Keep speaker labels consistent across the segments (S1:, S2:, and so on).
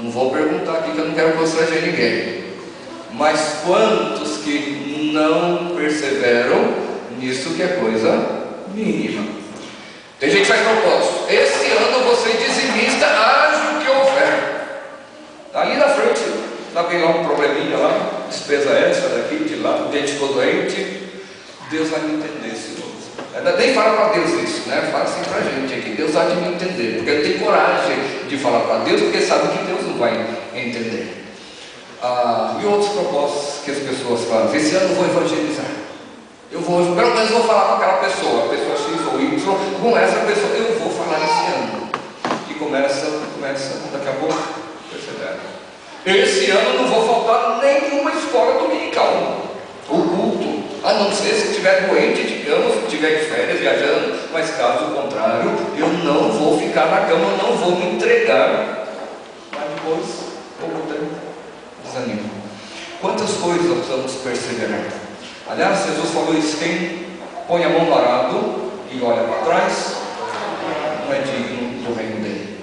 S1: Não vou perguntar aqui que eu não quero constranger ninguém. Mas quantos que não perseveram nisso que é coisa mínima? Tem gente que faz propósito: esse ano eu vou ser dizimista, haja o que houver. Ali na frente, sabe lá um probleminha lá, despesa extra daqui, de lá, o dente ficou doente. Deus vai me entender, Senhor. Nem fala para Deus isso, né? Fala assim para a gente aqui: Deus vai me entender. Porque eu tenho coragem de falar para Deus, porque sabe que Deus não vai entender. E outros propósitos que as pessoas fazem: esse ano eu vou evangelizar. Pelo menos vou falar com aquela pessoa, a pessoa X ou Y, com essa pessoa, eu vou falar esse ano. E começa, daqui a pouco, perceberam? Esse ano não vou faltar nenhuma escola dominical, o culto, a não ser se estiver doente, digamos, se estiver de férias, viajando, mas caso contrário, eu não vou ficar na cama, eu não vou me entregar. Mas depois, pouco tempo, desanimo. Quantas coisas nós precisamos perseverar? Aliás, Jesus falou isso: quem põe a mão no arado e olha para trás, não é digno do reino dele.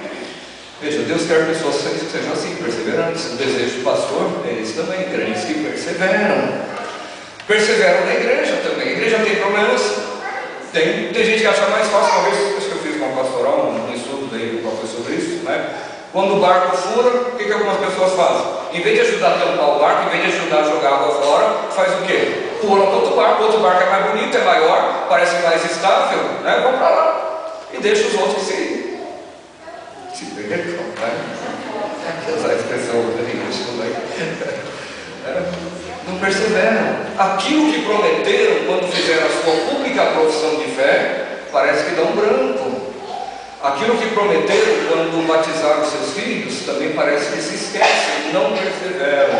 S1: Veja, Deus quer pessoas que sejam assim, perseverantes. O desejo do pastor é esse também: crentes que perseveram. Perseveram na igreja também. A igreja tem problemas? Tem gente que acha mais fácil. Uma vez, acho que eu fiz uma pastoral, um estudo daí sobre isso, né? Quando o barco fura, o que algumas pessoas fazem? Em vez de ajudar a tampar o barco, em vez de ajudar a jogar água fora, faz o quê? Pula para outro barco é mais bonito, é maior, parece mais estável, né? Vão para lá e deixa os outros se percam, né? Aqui usar a expressão não perseveram. Aquilo que prometeram quando fizeram a sua pública profissão de fé, parece que dá um branco. Aquilo que prometeram quando batizaram seus filhos, também parece que se esquecem, não perseveram.